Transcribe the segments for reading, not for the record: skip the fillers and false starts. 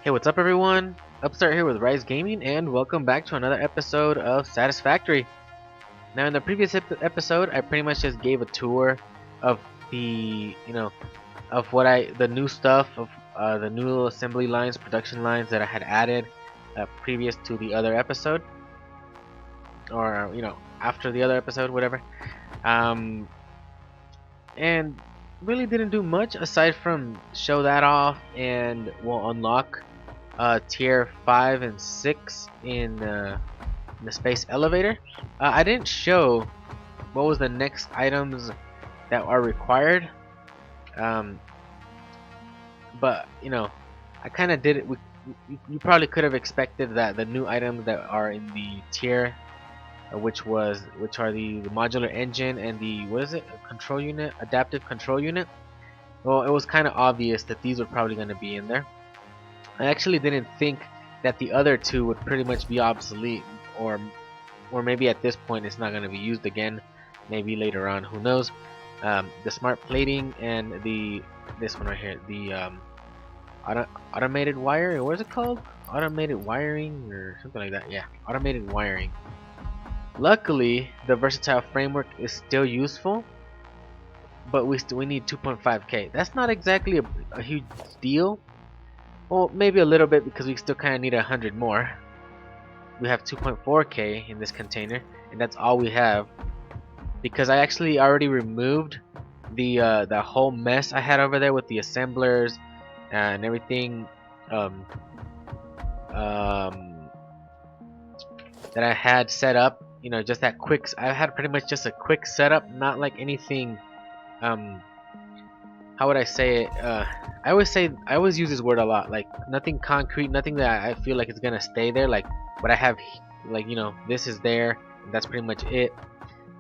Hey, what's up everyone? Upstart here with RyXe Gaming, and welcome back to another episode of Satisfactory. Now, in the previous episode, I pretty much just gave a tour of the new stuff, of the new assembly lines, production lines that I had added previous to the other episode, or after the other episode, whatever. Um, and really didn't do much aside from show that off, and we'll unlock tier 5 and 6 in the space elevator. I didn't show what was the next items that are required, um, but I kind of did it. You probably could have expected that the new items that are in the tier, which are the modular engine and the, what is it, control unit, adaptive control unit. Well, it was kind of obvious that these were probably going to be in there. I actually didn't think that the other two would pretty much be obsolete, or maybe at this point it's not going to be used again. Maybe later on, who knows? The smart plating and this one right here, the automated wire. What is it called? Automated wiring or something like that. Yeah, automated wiring. Luckily, the versatile framework is still useful, but we need 2.5K. That's not exactly a huge deal. Well, maybe a little bit, because we still kind of need 100 more. We have 2.4K in this container, and that's all we have. Because I actually already removed the whole mess I had over there with the assemblers and everything that I had set up. Just that quick. I had pretty much just a quick setup, not like anything. How would I say it? I always use this word a lot. Like, nothing concrete, nothing that I feel like it's gonna stay there. Like what I have, like this is there, and that's pretty much it.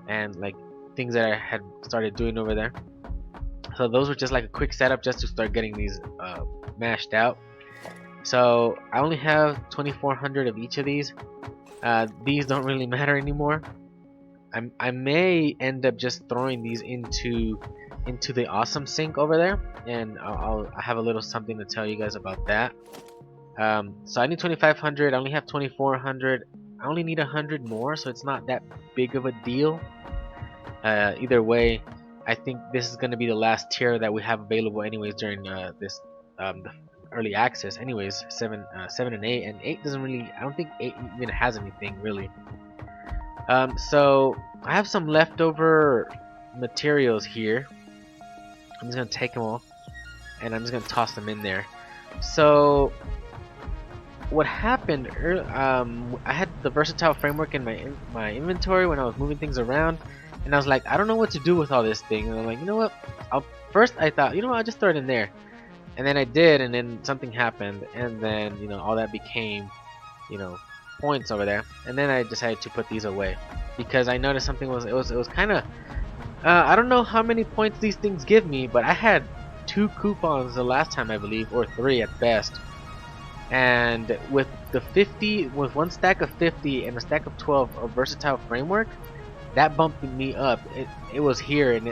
And like things that I had started doing over there. So those were just like a quick setup just to start getting these mashed out. So I only have 2,400 of each of these. These don't really matter anymore. I may end up just throwing these into the awesome sink over there, and I'll have a little something to tell you guys about that. So I need 2,500. I only have 2,400. I only need 100 more, so it's not that big of a deal. Either way, I think this is going to be the last tier that we have available anyways during this the early access. Anyways, 7 and 8, and 8 doesn't really. I don't think 8 even has anything really. So I have some leftover materials here. I'm just gonna take them all, and I'm just gonna toss them in there. So what happened? I had the versatile framework in my inventory when I was moving things around, and I was like, I don't know what to do with all this thing. And I'm like, you know what? First I thought, I'll just throw it in there, and then I did, and then something happened, and then all that became, points over there, and then I decided to put these away because I noticed something was it was kind of. I don't know how many points these things give me, but I had 2 coupons the last time, I believe, or 3 at best. And with with one stack of 50 and a stack of 12 of versatile framework, that bumped me up. It was here, and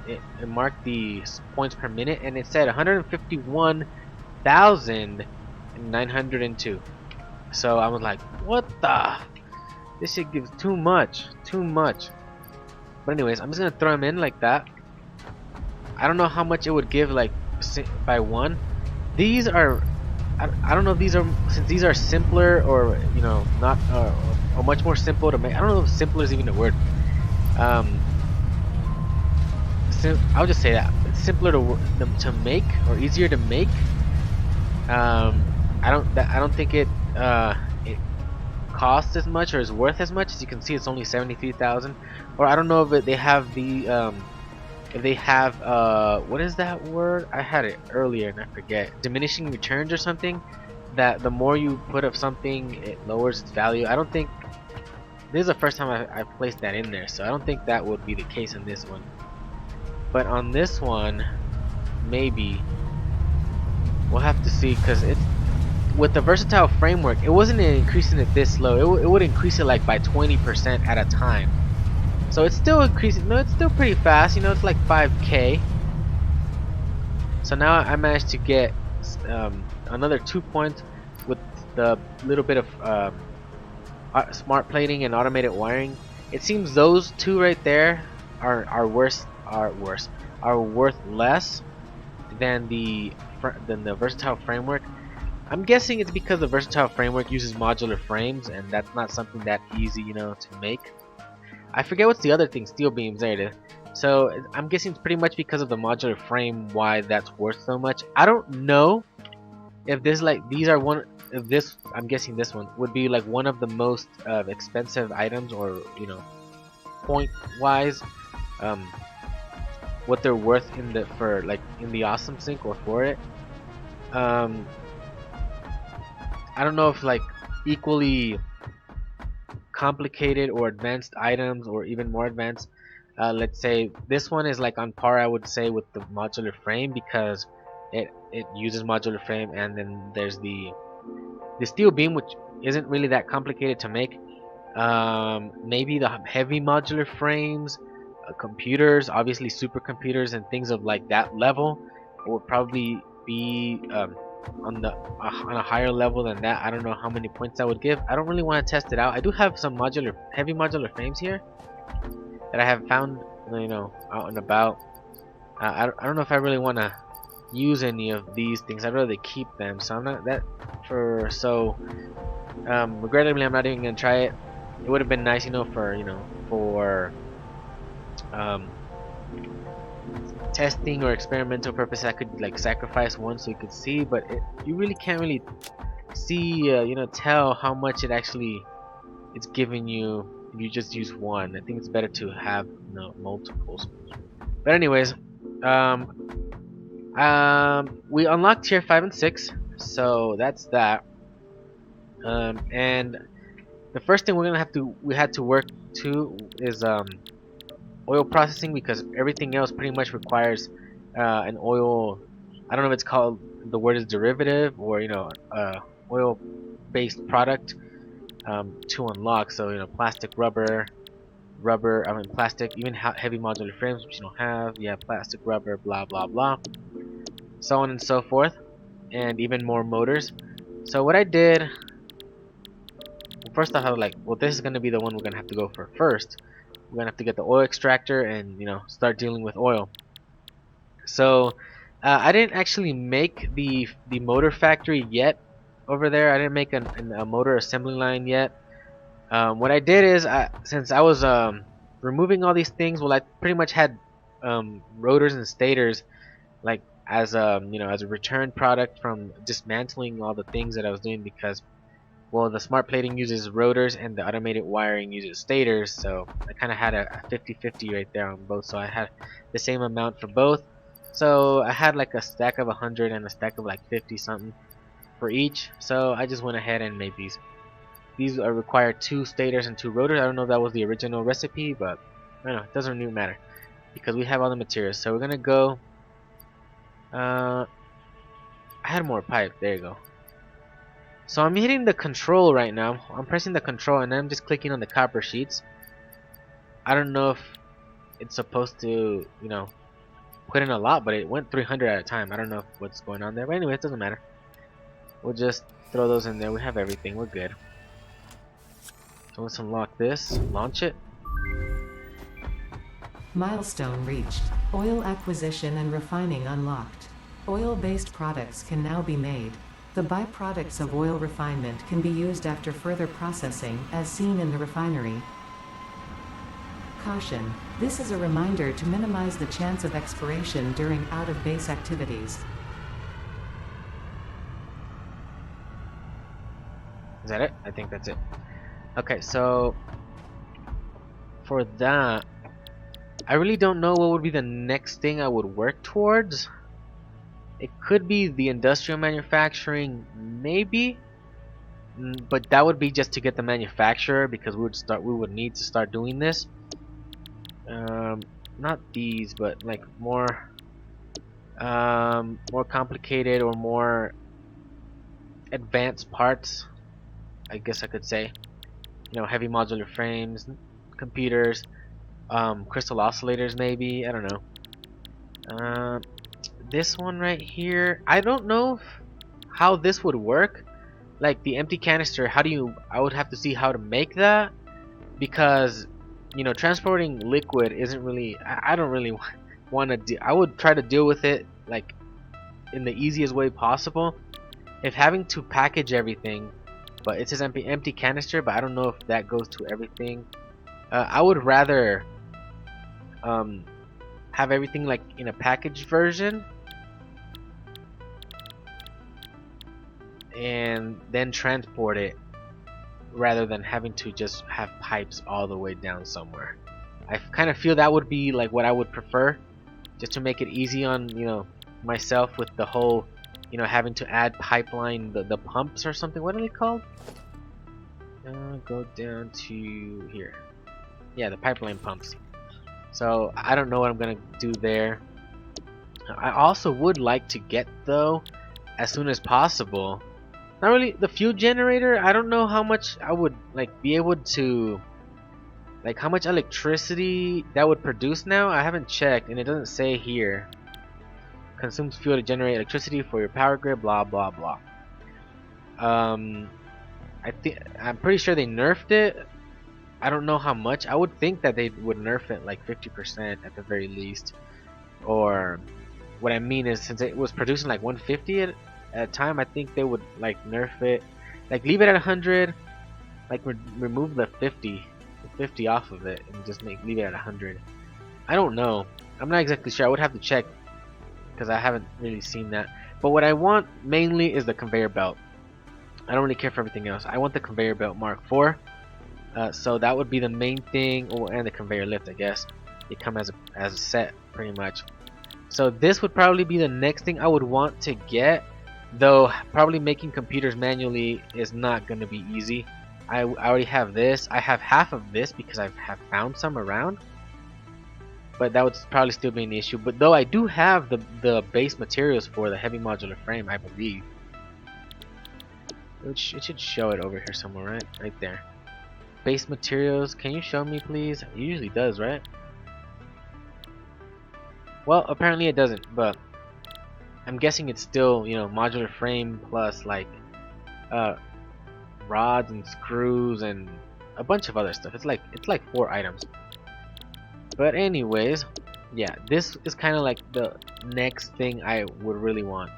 it marked the points per minute, and it said 151,902. So I was like, what the? This shit gives too much, too much. But anyways, I'm just gonna throw them in like that. I don't know how much it would give, like, by one. These are, I don't know if since these are simpler, or not, or much more simple to make. I don't know if simpler is even a word. I'll just say that it's simpler to make, or easier to make. I don't think it costs as much or is worth as much. As you can see, it's only 73,000. Or I don't know if they have the what is that word? I had it earlier and I forget. Diminishing returns or something. That the more you put of something, it lowers its value. I don't think this is the first time I've placed that in there, so I don't think that would be the case in this one. But on this one, maybe we'll have to see, because it's with the versatile framework. It wasn't increasing it this low. It would increase it like by 20% at a time. So it's still increasing. No, it's still pretty fast. It's like 5K. So now I managed to get another 2 points with the little bit of smart plating and automated wiring. It seems those two right there are worth less than the versatile framework. I'm guessing it's because the versatile framework uses modular frames, and that's not something that easy, to make. I forget what's the other thing, steel beams, there it is. So I'm guessing it's pretty much because of the modular frame why that's worth so much. I don't know if this if this, I'm guessing this one would be like one of the most expensive items, or point wise, um, what they're worth in the awesome sync or for it. Um, I don't know if like equally complicated or advanced items, or even more advanced. Let's say this one is like on par, I would say, with the modular frame, because it uses modular frame, and then there's the steel beam, which isn't really that complicated to make. Maybe the heavy modular frames, computers, obviously supercomputers and things of like that level, would probably be on a higher level than that. I don't know how many points I would give. I don't really want to test it out. I do have some heavy modular frames here that I have found, out and about. I don't know if I really want to use any of these things. I'd rather keep them. So I'm not that for so. Regrettably, I'm not even gonna try it. It would have been nice, for um, testing or experimental purpose. I could like sacrifice one so you could see, but you really can't really see, tell how much it's giving you if you just use one. I think it's better to have multiples. But anyways, we unlocked tier 5 and 6, so that's that. And the first thing we had to work to is oil processing, because everything else pretty much requires an oil. I don't know if it's called, the word is derivative, or oil based product to unlock. So plastic, rubber, I mean plastic, even heavy modular frames, which you don't have. Yeah, plastic, rubber, blah blah blah, so on and so forth, and even more motors. So what I did, first off, I was like, well, this is gonna be the one we're gonna have to go for first. We're gonna have to get the oil extractor and start dealing with oil. So I didn't actually make the motor factory yet over there. I didn't make a motor assembly line yet. What I did is, since I was removing all these things, well, I pretty much had rotors and stators, like as as a return product from dismantling all the things that I was doing, because well, the smart plating uses rotors and the automated wiring uses stators, so I kind of had a 50-50 right there on both. So I had the same amount for both. So I had like a stack of 100 and a stack of like 50 something for each. So I just went ahead and made these. These require 2 stators and 2 rotors. I don't know if that was the original recipe, but I don't know, it doesn't really matter because we have all the materials. So we're gonna go. I had more pipe. There you go. So I'm hitting the control right now. I'm pressing the control and I'm just clicking on the copper sheets. I don't know if it's supposed to, put in a lot, but it went 300 at a time. I don't know what's going on there. But anyway, it doesn't matter. We'll just throw those in there. We have everything. We're good. So let's unlock this. Launch it. Milestone reached. Oil acquisition and refining unlocked. Oil-based products can now be made. The byproducts of oil refinement can be used after further processing, as seen in the refinery. Caution. This is a reminder to minimize the chance of expiration during out-of-base activities. Is that it? I think that's it. Okay, so for that, I really don't know what would be the next thing I would work towards. It could be the industrial manufacturing, maybe, but that would be just to get the manufacturer, because we would need to start doing this. Not these, but like more complicated or more advanced parts, I guess I could say. Heavy modular frames, computers, crystal oscillators, maybe. I don't know. this one right here, I don't know how this would work. Like the empty canister, how do you, I would have to see how to make that, because you know, transporting liquid isn't really, I don't really want to I would try to deal with it like in the easiest way possible. If having to package everything, but it says empty canister, but I don't know if that goes to everything. I would rather um, have everything like in a packaged version and then transport it, rather than having to just have pipes all the way down somewhere. I kind of feel that would be like what I would prefer, just to make it easy on, you know, myself with the whole, you know, having to add pipeline, the pumps or something. What are they called? Go down to here. Yeah, the pipeline pumps. So I don't know what I'm gonna do there. I also would like to get, though, as soon as possible, not really the fuel generator. I don't know how much I would like be able to, like how much electricity that would produce now. I haven't checked and it doesn't say here. Consumes fuel to generate electricity for your power grid, blah blah blah. I'm pretty sure they nerfed it. I don't know how much. I would think that they would nerf it like 50% at the very least. Or what I mean is, since it was producing like 150 at a time, I think they would like nerf it, like leave it at 100, like remove the 50 off of it and just leave it at 100. I don't know. I'm not exactly sure. I would have to check because I haven't really seen that. But what I want mainly is the conveyor belt. I don't really care for everything else. I want the conveyor belt Mark IV. So that would be the main thing. Oh, and the conveyor lift, I guess. They come as a set pretty much. So this would probably be the next thing I would want to get. Though probably making computers manually is not going to be easy. I already have this. I have half of this because I have found some around. But that would probably still be an issue. But though I do have the base materials for the heavy modular frame, I believe. It should show it over here somewhere, right? Right there. Base materials, can you show me please? It usually does, right? Well, apparently it doesn't, but I'm guessing it's still, you know, modular frame plus like rods and screws and a bunch of other stuff. It's like 4 items. But anyways, yeah, this is kind of like the next thing I would really want.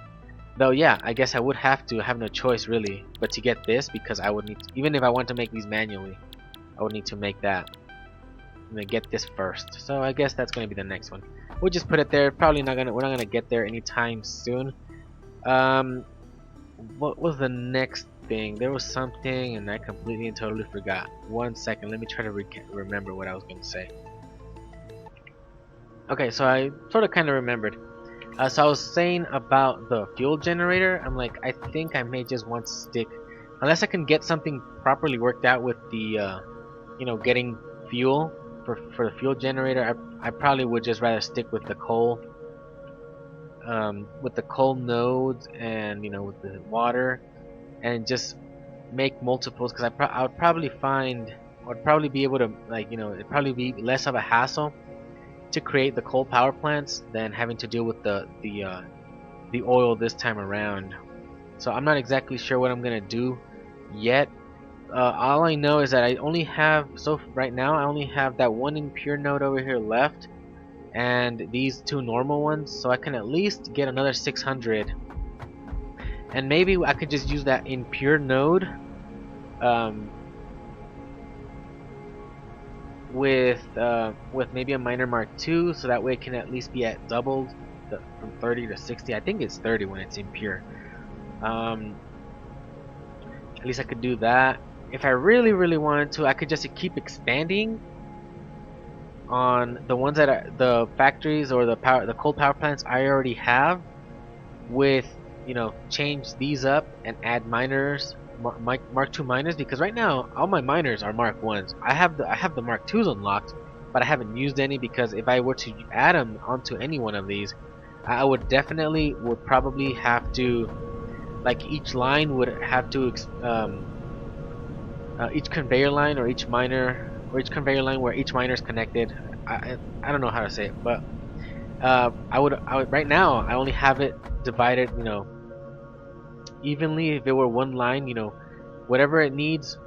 Though yeah, I guess I would have to have no choice really, but to get this, because I would need to, even if I want to make these manually, I would need to make that. I'm gonna get this first, so I guess that's gonna be the next one. We'll just put it there. Probably not gonna, we're not gonna get there anytime soon. What was the next thing? There was something and I completely and totally forgot. 1 second, let me try to remember what I was gonna say. Okay, so I sort of kind of remembered. So I was saying about the fuel generator. I'm like, I think I may just want to stick, unless I can get something properly worked out with the, you know, getting fuel for the fuel generator. I probably would just rather stick with the coal, nodes, and you know, with the water, and just make multiples. Because I would probably find, I'd probably be able to, like, you know, it'd probably be less of a hassle to create the coal power plants than having to deal with the oil this time around. So I'm not exactly sure what I'm gonna do yet. All I know is that I only have, so right now I only have that one impure node over here left, and these 2 normal ones. So I can at least get another 600, and maybe I could just use that impure node with maybe a miner Mark II, so that way it can at least be at doubled from 30 to 60. I think it's 30 when it's impure. At least I could do that. If I really wanted to, I could just keep expanding on the ones that are the factories or the coal power plants I already have, with, you know, change these up and add miners, Mark II miners, because right now all my miners are Mark 1s. I have the Mark 2s unlocked, but I haven't used any, because if I were to add them onto any one of these, I would probably have to, like, each line would have to each conveyor line or each miner, or each conveyor line where each miner is connected. I don't know how to say it, but I would right now I only have it divided, evenly. If it were one line, whatever it needs,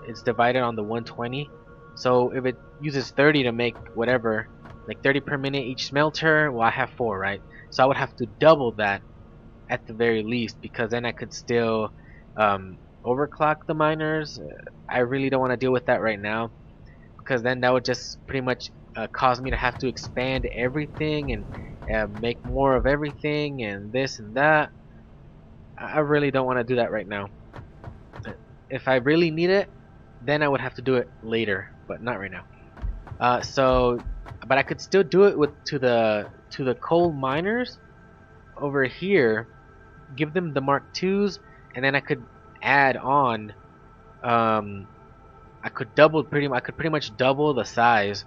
it's divided on the 120. So if it uses 30 to make whatever, like 30 per minute each smelter, well, I have 4, right? So I would have to double that at the very least, because then I could still overclock the miners. I really don't want to deal with that right now, because then that would just pretty much cause me to have to expand everything and make more of everything and this and that. I really don't want to do that right now. If I really need it, then I would have to do it later, but not right now. But I could still do it with to the coal miners over here, give them the Mark IIs, and then I could add on. Um, I could pretty much double the size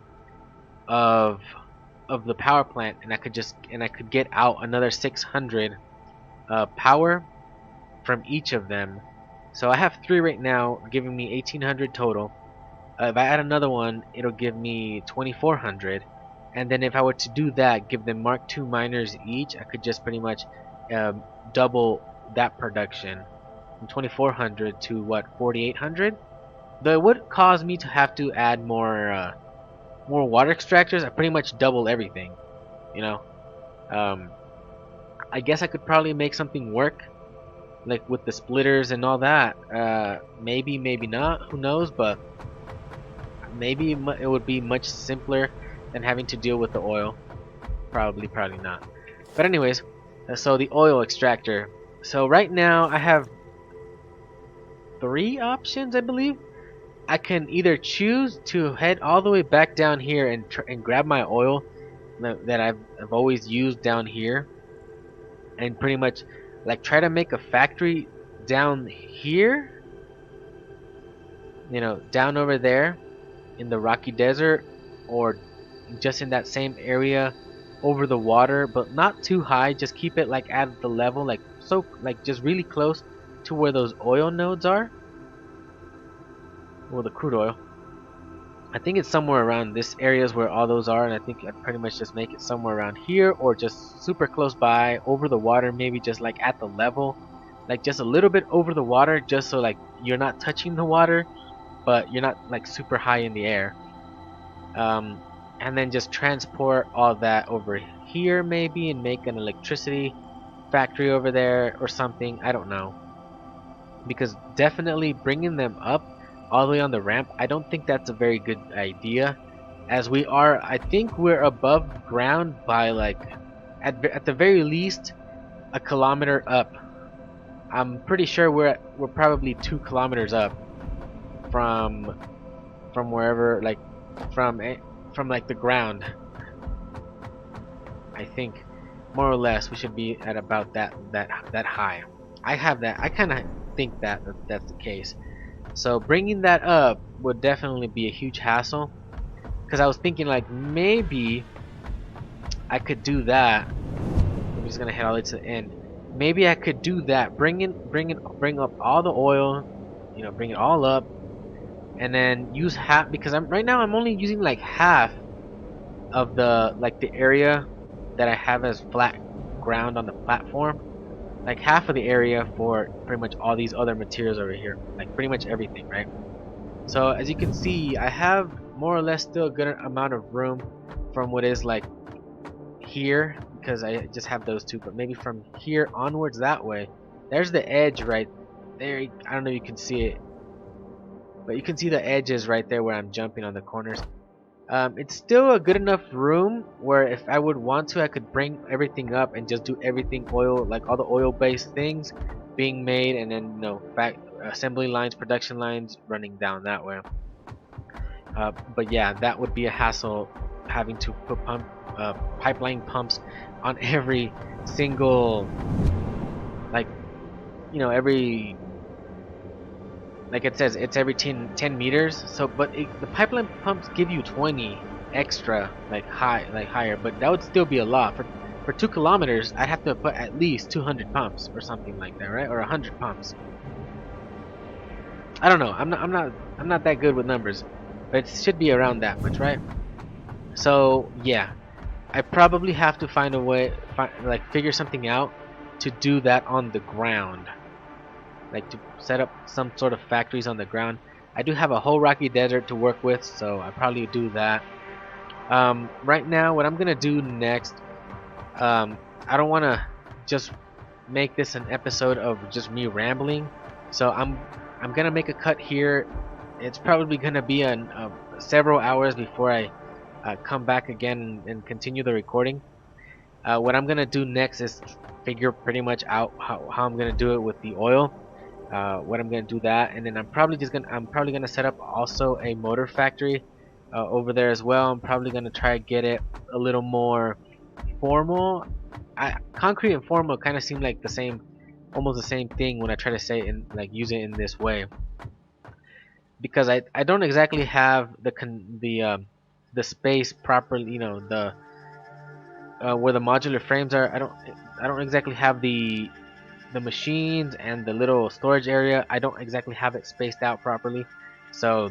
of the power plant, and I could get out another 600 power from each of them. So I have 3 right now, giving me 1800 total. If I add another one, it'll give me 2400. And then if I were to do that, give them Mark II miners each, I could just pretty much double that production from 2400 to what, 4800. Though it would cause me to have to add more water extractors. I pretty much double everything, you know. Um, I guess I could probably make something work, like with the splitters and all that. Maybe, maybe not. Who knows? But maybe it would be much simpler than having to deal with the oil. Probably, probably not. But anyways, so the oil extractor. So right now I have 3 options, I believe. I can either choose to head all the way back down here and grab my oil that I've always used down here, and pretty much like try to make a factory down here, down over there in the rocky desert, or just in that same area over the water, but not too high. Just keep it like at the level, like just really close to where those oil nodes are. Well, the crude oil. I think it's somewhere around this area is where all those are, and I think I'd pretty much just make it somewhere around here, or just super close by, over the water, maybe just like at the level, like just a little bit over the water, just so like you're not touching the water, but you're not like super high in the air. And then just transport all that over here maybe, and make an electricity factory over there or something. I don't know, because definitely bringing them up all the way on the ramp, I don't think that's a very good idea, as I think we're above ground by like at the very least a kilometer up. I'm pretty sure we're probably 2 kilometers up from wherever, like from like the ground. I think more or less we should be at about that high. I kind of think that's the case. So bringing that up would definitely be a huge hassle, because I was thinking like maybe I could do that. I'm just gonna head all the way to the end. Maybe I could do that. Bring up all the oil, bring it all up, and then use half, because right now I'm only using like half of the area that I have as flat ground on the platform. Like half of the area for pretty much all these other materials over here, like pretty much everything, right? So as you can see, I have more or less still a good amount of room from what is like here, because I just have those 2, but maybe from here onwards that way, there's the edge right there. I don't know if you can see it, but you can see the edges right there where I'm jumping on the corners. It's still a good enough room where if I would want to, I could bring everything up and just do everything oil, like all the oil based things being made, and then assembly lines, production lines running down that way. But yeah, that would be a hassle, having to put pipeline pumps on every single, like every, like it says, it's every 10 meters. So but the pipeline pumps give you 20 extra, like higher, but that would still be a lot. For 2 kilometers I'd have to put at least 200 pumps or something like that, right? Or 100 pumps. I don't know, I'm not that good with numbers, but it should be around that much, right? So yeah, I probably have to find a way, like figure something out to do that on the ground, like to set up some sort of factories on the ground. I do have a whole rocky desert to work with, so I probably do that. Right now, what I'm gonna do next, I don't want to just make this an episode of just me rambling, so I'm gonna make a cut here. It's probably gonna be several hours before I come back again and continue the recording. What I'm gonna do next is figure pretty much out how I'm gonna do it with the oil. What I'm gonna do that, and then I'm probably gonna set up also a motor factory over there as well. I'm probably gonna try to get it a little more formal. Concrete and formal kind of seem like the same, almost the same thing when I try to say it in, like, use it in this way, because I don't exactly have the space properly, you know, the where the modular frames are. I don't exactly have the machines and the little storage area. I don't exactly have it spaced out properly, so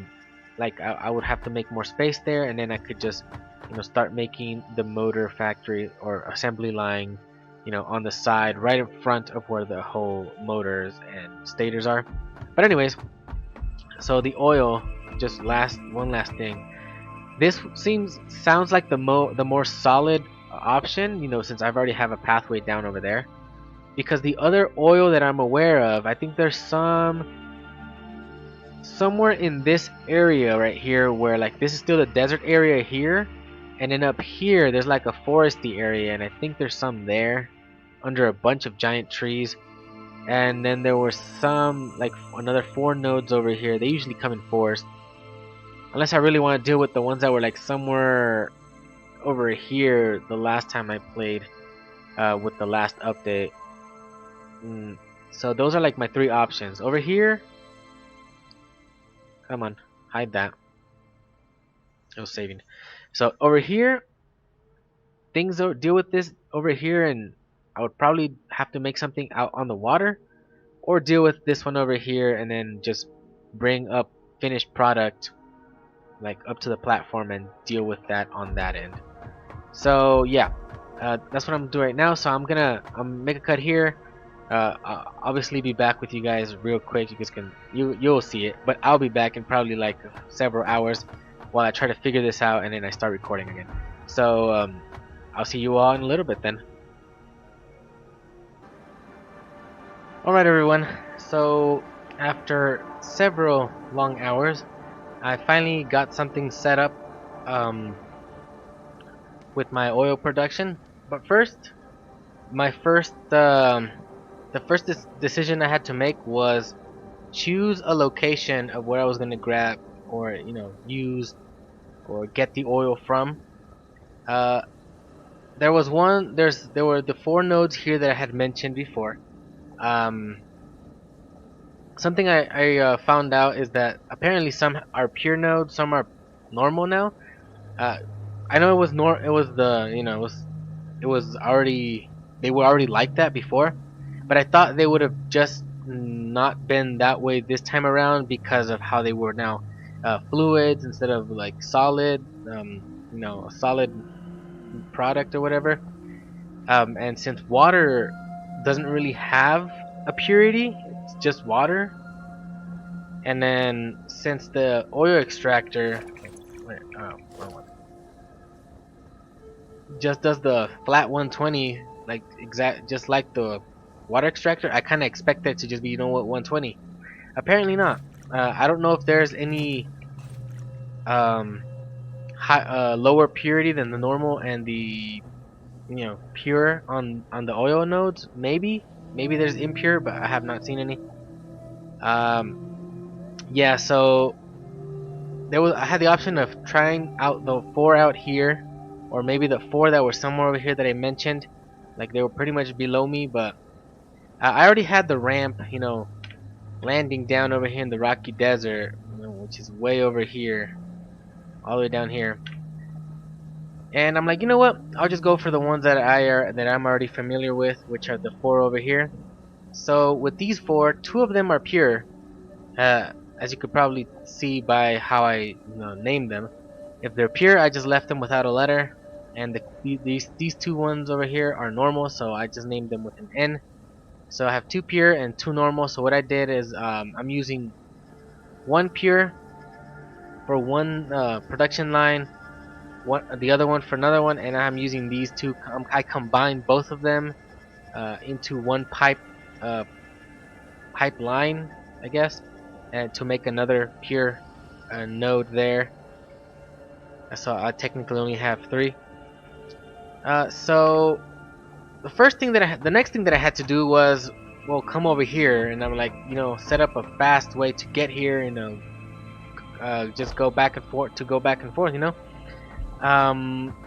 like I would have to make more space there, and then I could just, you know, start making the motor factory or assembly line, you know, on the side right in front of where the whole motors and stators are. But anyways, so the oil, just one last thing. This sounds like the more solid option, you know, since I've already have a pathway down over there. Because the other oil that I'm aware of, I think there's somewhere in this area right here, where like this is still the desert area here, and then up here there's like a foresty area, and I think there's some there under a bunch of giant trees. And then there were some, like another 4 nodes over here. They usually come in fours, unless I really want to deal with the ones that were like somewhere over here the last time I played with the last update. So those are like my 3 options. Over here, come on, hide that. I was saving. So over here, things deal with this over here, and I would probably have to make something out on the water, or deal with this one over here, and then just bring up finished product like up to the platform and deal with that on that end. So yeah, that's what I'm doing right now. So I'm gonna make a cut here. I'll obviously be back with you guys real quick. You guys you'll see it, but I'll be back in probably like several hours while I try to figure this out, and then I start recording again. So I'll see you all in a little bit then. Alright everyone, so after several long hours, I finally got something set up with my oil production. But first, the first decision I had to make was choose a location of where I was going to grab, or you know, use or get the oil from. Uh, there were the 4 nodes here that I had mentioned before. Something I found out is that apparently some are pure nodes, some are normal now. I know it was the, you know, it was already, they were already like that before, but I thought they would have just not been that way this time around because of how they were now fluids instead of like solid, you know, a solid product or whatever. And since water doesn't really have a purity, it's just water. And then since the oil extractor, wait, wrong one, just does the flat 120, like just like the water extractor, I kind of expect that to just be, you know what, 120. Apparently not. I don't know if there's any lower purity than the normal and the, you know, pure on the oil nodes. Maybe there's impure, but I have not seen any. Yeah, so I had the option of trying out the 4 out here, or maybe the 4 that were somewhere over here that I mentioned. Like they were pretty much below me, but I already had the ramp, you know, landing down over here in the rocky desert, you know, which is way over here, all the way down here. And I'm like, you know what? I'll just go for the ones that I'm already familiar with, which are the 4 over here. So with these 4, 2 of them are pure, as you could probably see by how I, you know, named them. If they're pure, I just left them without a letter. and these two ones over here are normal, so I just named them with an N. So I have 2 pure and 2 normal. So what I did is I'm using 1 pure for one production line, the other one for another one, and I'm using these two. I combined both of them into one uh, pipeline, I guess, and to make another pure node there. So I technically only have 3. So the next thing that I had to do was, well, come over here, and I'm like, set up a fast way to get here, just go back and forth.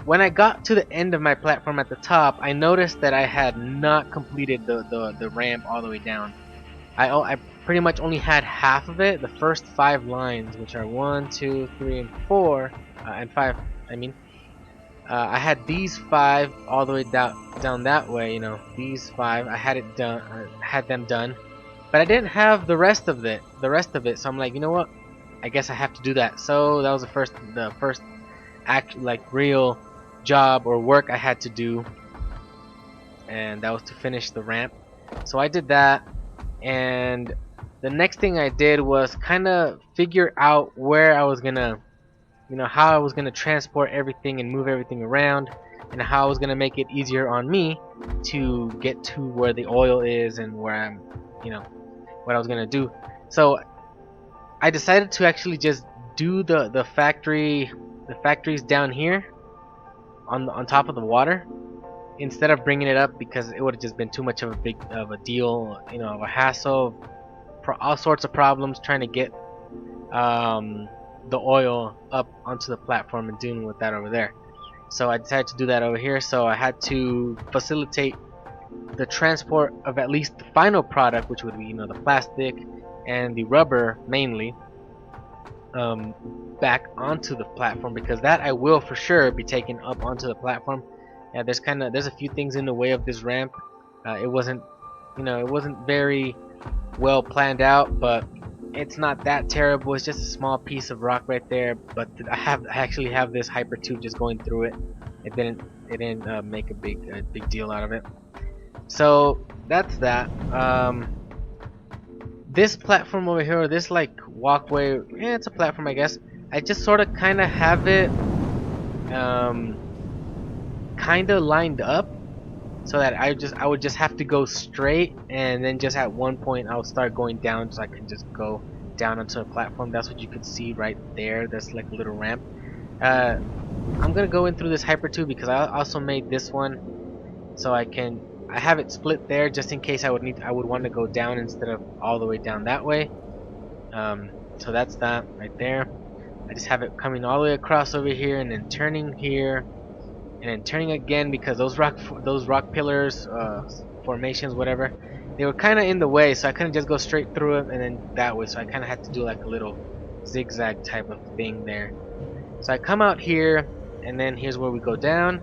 When I got to the end of my platform at the top, I noticed that I had not completed the ramp all the way down. I pretty much only had half of it, the first 5 lines, which are 1, 2, 3, and 4, and 5. I mean, I had these 5 all the way down that way. These 5, I had it done. I had them done, but I didn't have the rest of it. So I'm like, you know what? I guess I have to do that. So that was the first real job or work I had to do, and that was to finish the ramp. So I did that, and the next thing I did was kind of figure out where I was gonna, how I was gonna transport everything and move everything around, and how I was gonna make it easier on me to get to where the oil is and where I'm, what I was gonna do. So I decided to actually just do the factories down here on top of the water, instead of bringing it up, because it would have just been too much of a deal, of a hassle, all sorts of problems trying to get the oil up onto the platform and dealing with that over there. So I decided to do that over here. So I had to facilitate the transport of at least the final product, which would be, the plastic and the rubber mainly, back onto the platform, because that I will for sure be taking up onto the platform. Yeah, there's a few things in the way of this ramp. It wasn't very well planned out, but it's not that terrible. It's just a small piece of rock right there, but I actually have this hyper tube just going through it. It didn't make a big deal out of it. So that's that. This platform over here, this walkway, yeah, it's a platform, I guess. I just sort of kind of have it kind of lined up, so that I would just have to go straight, and then just at one point I'll start going down, so I can just go down onto a platform. That's what you can see right there. That's like a little ramp. I'm gonna go in through this hyper tube because I also made this one, so I have it split there just in case I would want to go down instead of all the way down that way. So that's that right there. I just have it coming all the way across over here, and then turning here, and then turning again, because those rock pillars, formations, whatever, they were kind of in the way, so I couldn't just go straight through it and then that way. So I kind of had to do like a little zigzag type of thing there. So I come out here, and then here's where we go down,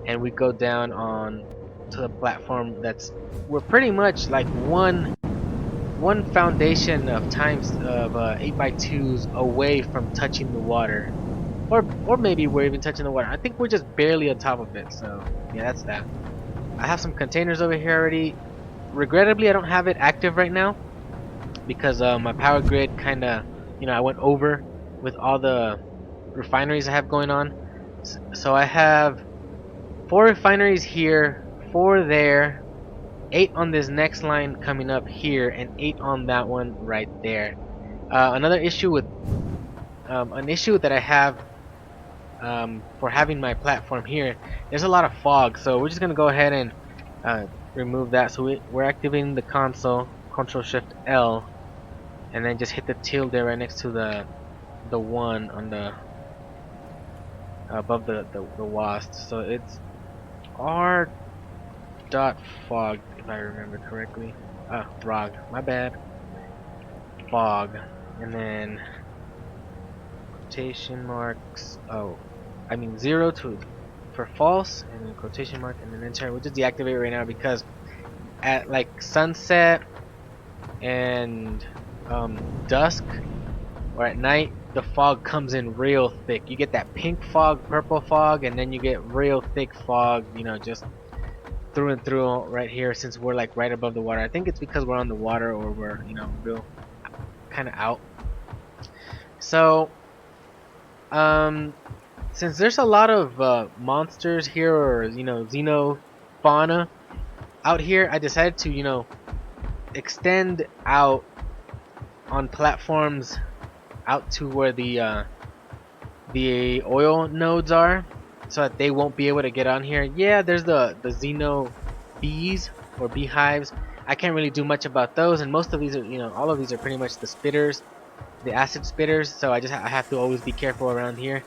and we go down on to the platform. We're pretty much like one foundation of 8x2s away from touching the water, or maybe we're even touching the water. I think we're just barely on top of it. So yeah, that's that. I have some containers over here already. Regrettably, I don't have it active right now because my power grid kind of, I went over with all the refineries I have going on. So I have 4 refineries here, 4 there, 8 on this next line coming up here, and 8 on that one right there. Another issue that I have for having my platform here, there's a lot of fog, so we're just gonna go ahead and remove that. So we're activating the console, Control Shift L, and then just hit the tilde there right next to the one on the above the WASD. So it's R dot fog, if I remember correctly. Frog, my bad. Fog, and then quotation marks. Oh, I mean 0 for false, and then quotation mark, and then enter. We'll just deactivate right now because at like sunset and dusk or at night, the fog comes in real thick. You get that pink fog, purple fog, and then you get real thick fog, you know, just through and through right here, since we're like right above the water. I think it's because we're on the water, or we're, you know, real kind of out. So since there's a lot of monsters here, or, you know, xenofauna out here, I decided to, you know, extend out on platforms out to where the oil nodes are, so that they won't be able to get on here. Yeah, there's the xeno bees or beehives. I can't really do much about those, and most of these are, you know, all of these are pretty much the spitters, the acid spitters. So I have to always be careful around here.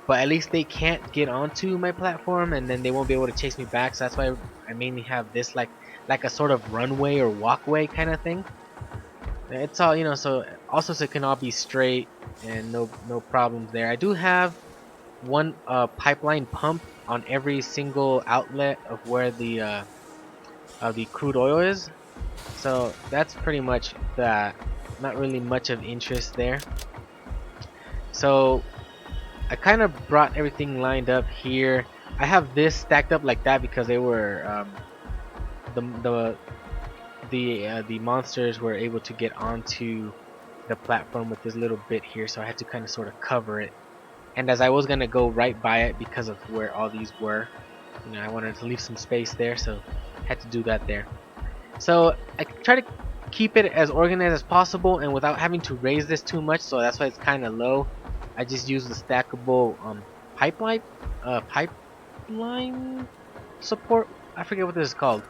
But at least they can't get onto my platform, and then they won't be able to chase me back. So that's why I mainly have this like a sort of runway or walkway kind of thing. It's all, you know, so also so it can all be straight and no problems there. I do have one pipeline pump on every single outlet of where the crude oil is. So that's pretty much that. Not really much of interest there. So I kind of brought everything lined up here. I have this stacked up like that because they were the monsters were able to get onto the platform with this little bit here, so I had to kind of sort of cover it. And as I was gonna go right by it because of where all these were, you know, I wanted to leave some space there, so I had to do that there. So I try to keep it as organized as possible and without having to raise this too much, so that's why it's kind of low. I just use the stackable pipeline support. I forget what this is called.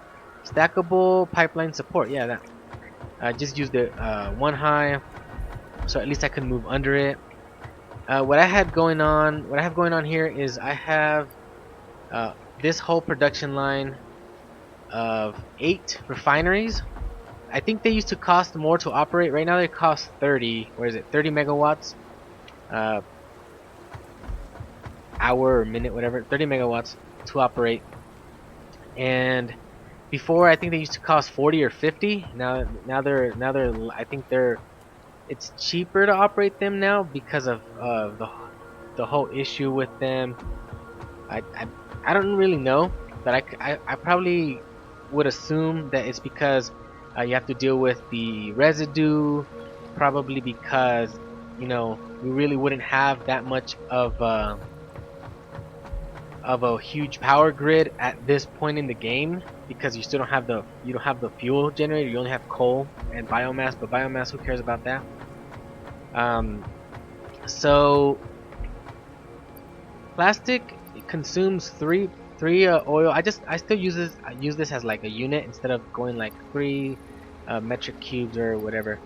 Stackable pipeline support. Yeah, that. I just used it one high, so at least I could move under it. What I have going on here is I have this whole production line of 8 refineries. I think they used to cost more to operate. Right now they cost 30. Where is it? 30 megawatts. Hour or minute, whatever. 30 megawatts to operate. And before, I think they used to cost 40 or 50. Now they're I think it's cheaper to operate them now because of the whole issue with them. I don't really know, but I probably would assume that it's because you have to deal with the residue, probably because, you know, we really wouldn't have that much of a huge power grid at this point in the game, because you still don't have the fuel generator. You only have coal and biomass, but biomass, who cares about that? So plastic consumes three oil. I still use this as like a unit instead of going like 3 metric cubes or whatever.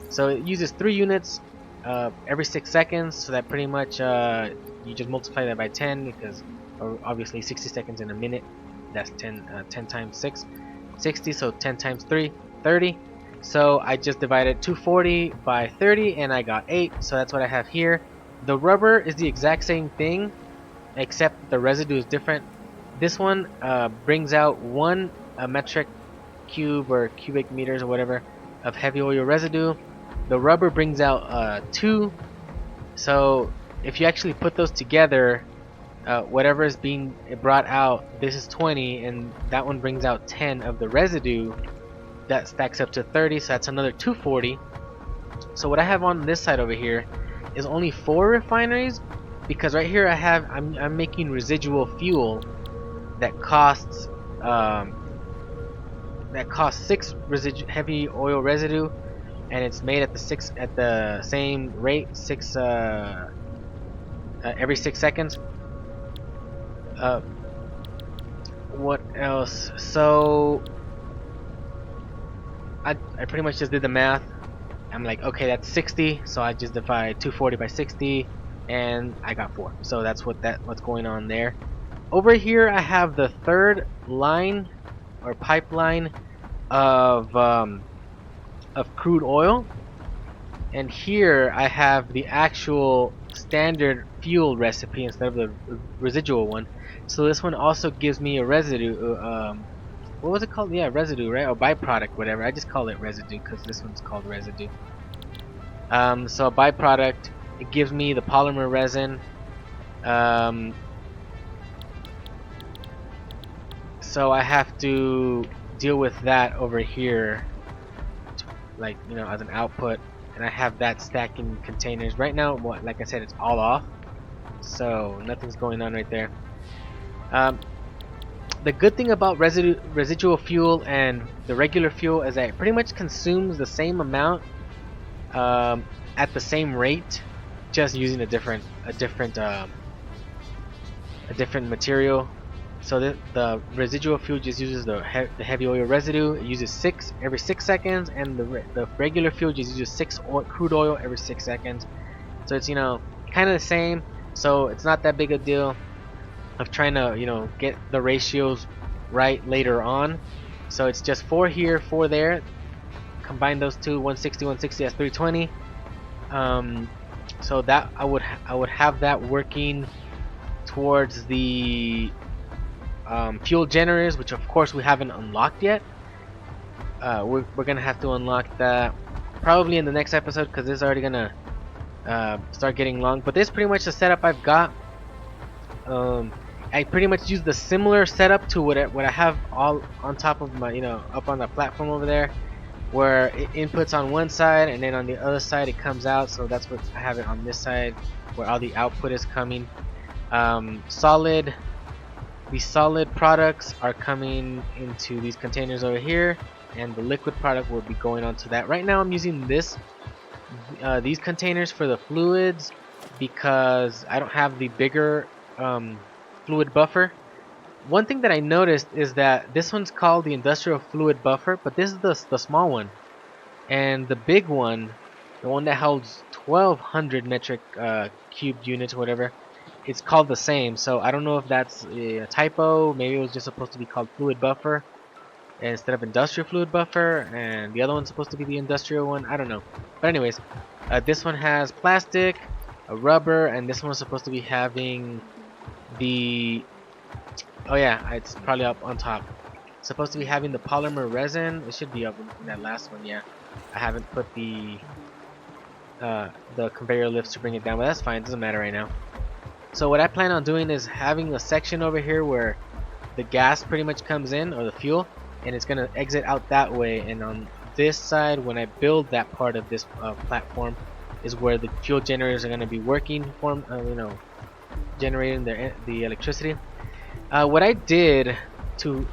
So it uses 3 units every 6 seconds. So that pretty much you just multiply that by 10, because obviously 60 seconds in a minute. That's 10 times 6, 60. So 10 times 3, 30. So I just divided 240 by 30 and I got 8. So that's what I have here. The rubber is the exact same thing, except the residue is different. This one brings out 1 metric cube or cubic meters or whatever of heavy oil residue. The rubber brings out 2. So if you actually put those together, whatever is being brought out, this is 20, and that one brings out 10 of the residue. That stacks up to 30, so that's another 240. So what I have on this side over here is only 4 refineries, because right here I'm making residual fuel that costs 6 heavy oil residue, and it's made at the same rate, 6 every 6 seconds. What else? So I pretty much just did the math. I'm like, okay, that's 60, so I just divide 240 by 60, and I got 4. So that's what's going on there. Over here, I have the 3rd line or pipeline of crude oil, and here I have the actual standard fuel recipe instead of the residual one. So this one also gives me a residue. What was it called? Yeah, residue, right? Or byproduct, whatever. I just call it residue because this one's called residue. So a byproduct it gives me the polymer resin. So I have to deal with that over here, like, you know, as an output, and I have that stacked in containers right now. Like I said, it's all off, so nothing's going on right there. The good thing about residual fuel and the regular fuel is that it pretty much consumes the same amount at the same rate, just using a different material. So the residual fuel just uses the heavy oil residue. It uses 6 every 6 seconds, and the regular fuel just uses 6 crude oil every 6 seconds. So it's, you know, kind of the same. So it's not that big a deal of trying to, you know, get the ratios right later on. So it's just 4 here, 4 there. Combine those two, 160, 160, that's 320. So that I would have that working towards the fuel generators, which of course we haven't unlocked yet. We're gonna have to unlock that probably in the next episode, because this is already gonna start getting long. But this is pretty much the setup I've got. I pretty much use the similar setup to what I have all on top of my, you know, up on the platform over there, where it inputs on one side and then on the other side it comes out. So that's what I have it on this side, where all the output is coming. These solid products are coming into these containers over here, and the liquid product will be going onto that. Right now I'm using these containers for the fluids, because I don't have the bigger fluid buffer. One thing that I noticed is that this one's called the industrial fluid buffer, but this is the small one, and the big one, the one that holds 1200 metric cubed units or whatever, it's called the same. So I don't know if that's a typo. Maybe it was just supposed to be called fluid buffer instead of industrial fluid buffer, and the other one's supposed to be the industrial one. I don't know. But anyways, this one has plastic, a rubber, and this one's supposed to be having the, oh yeah, it's probably up on top. It's supposed to be having the polymer resin. It should be up in that last one. Yeah, I haven't put the conveyor lifts to bring it down, but that's fine. It doesn't matter right now. So what I plan on doing is having a section over here where the gas pretty much comes in, or the fuel, and it's gonna exit out that way. And on this side, when I build that part of this platform, is where the fuel generators are gonna be working for, you know, generating the electricity. What I did to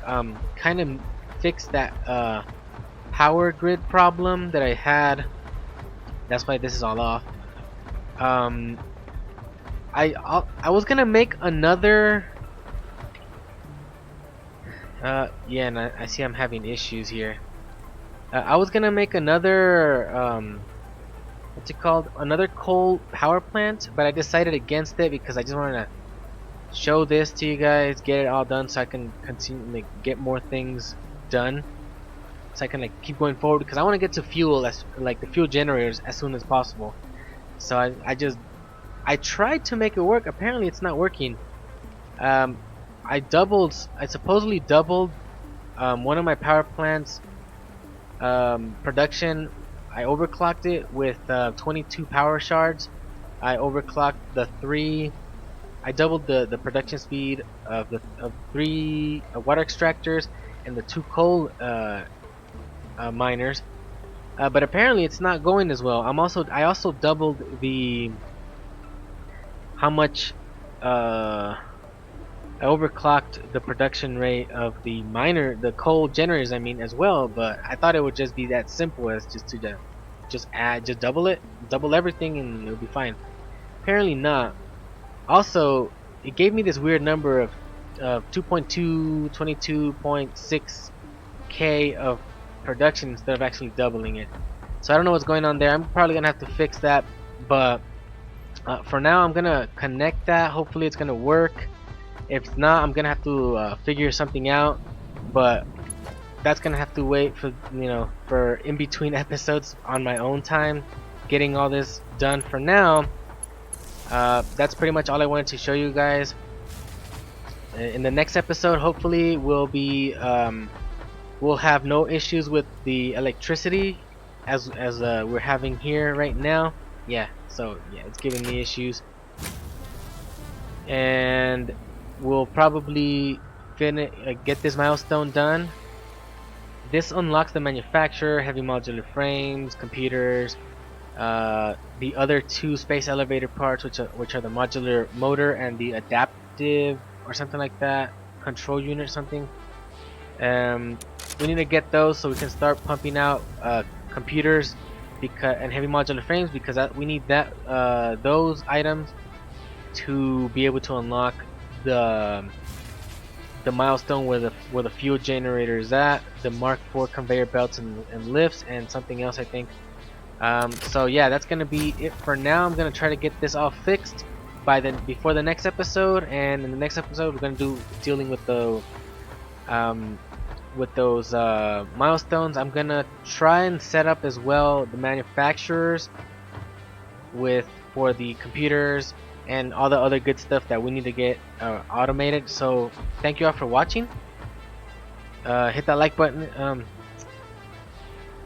kind of fix that power grid problem that I had, that's why this is all off. I was gonna make another. Yeah, and I see I'm having issues here. I was gonna make another what's it called? Another coal power plant, but I decided against it because I just wanted to show this to you guys, get it all done, so I can continue, like, get more things done, so I can, like, keep going forward, because I want to get to fuel, like the fuel generators, as soon as possible. So I tried to make it work. Apparently it's not working. I supposedly doubled one of my power plants production. I overclocked it with 22 power shards. I overclocked the 3. I doubled the production speed of the 3 water extractors and the 2 coal miners. But apparently it's not going as well. I also doubled the how much I overclocked the production rate of the coal generators, I mean, as well. But I thought it would just be that simple as just to double everything, and it would be fine. Apparently not. Also, it gave me this weird number of 22.6 K of production instead of actually doubling it. So I don't know what's going on there. I'm probably gonna have to fix that, but for now I'm gonna connect that. Hopefully it's gonna work. If not, I'm gonna have to figure something out, but that's gonna have to wait for, you know, for in between episodes on my own time, getting all this done. For now, that's pretty much all I wanted to show you guys. In the next episode, hopefully we'll have no issues with the electricity as we're having here right now. yeah, so yeah, it's giving me issues, and we'll probably finish get this milestone done. This unlocks the manufacturer, heavy modular frames, computers, the other two space elevator parts, which are the modular motor and the adaptive or something like that control unit or something. We need to get those so we can start pumping out computers and heavy modular frames, because we need those items to be able to unlock the milestone where the fuel generator is at, the Mark IV conveyor belts and lifts, and something else I think. So yeah, that's gonna be it for now. I'm gonna try to get this all fixed before the next episode, and in the next episode we're gonna do dealing with those milestones. I'm gonna try and set up as well the manufacturers for the computers and all the other good stuff that we need to get automated. So thank you all for watching. Hit that like button.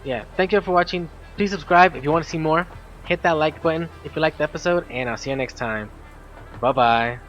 Yeah, thank you all for watching. Please subscribe if you want to see more. Hit that like button if you liked the episode, and I'll see you next time. Bye bye.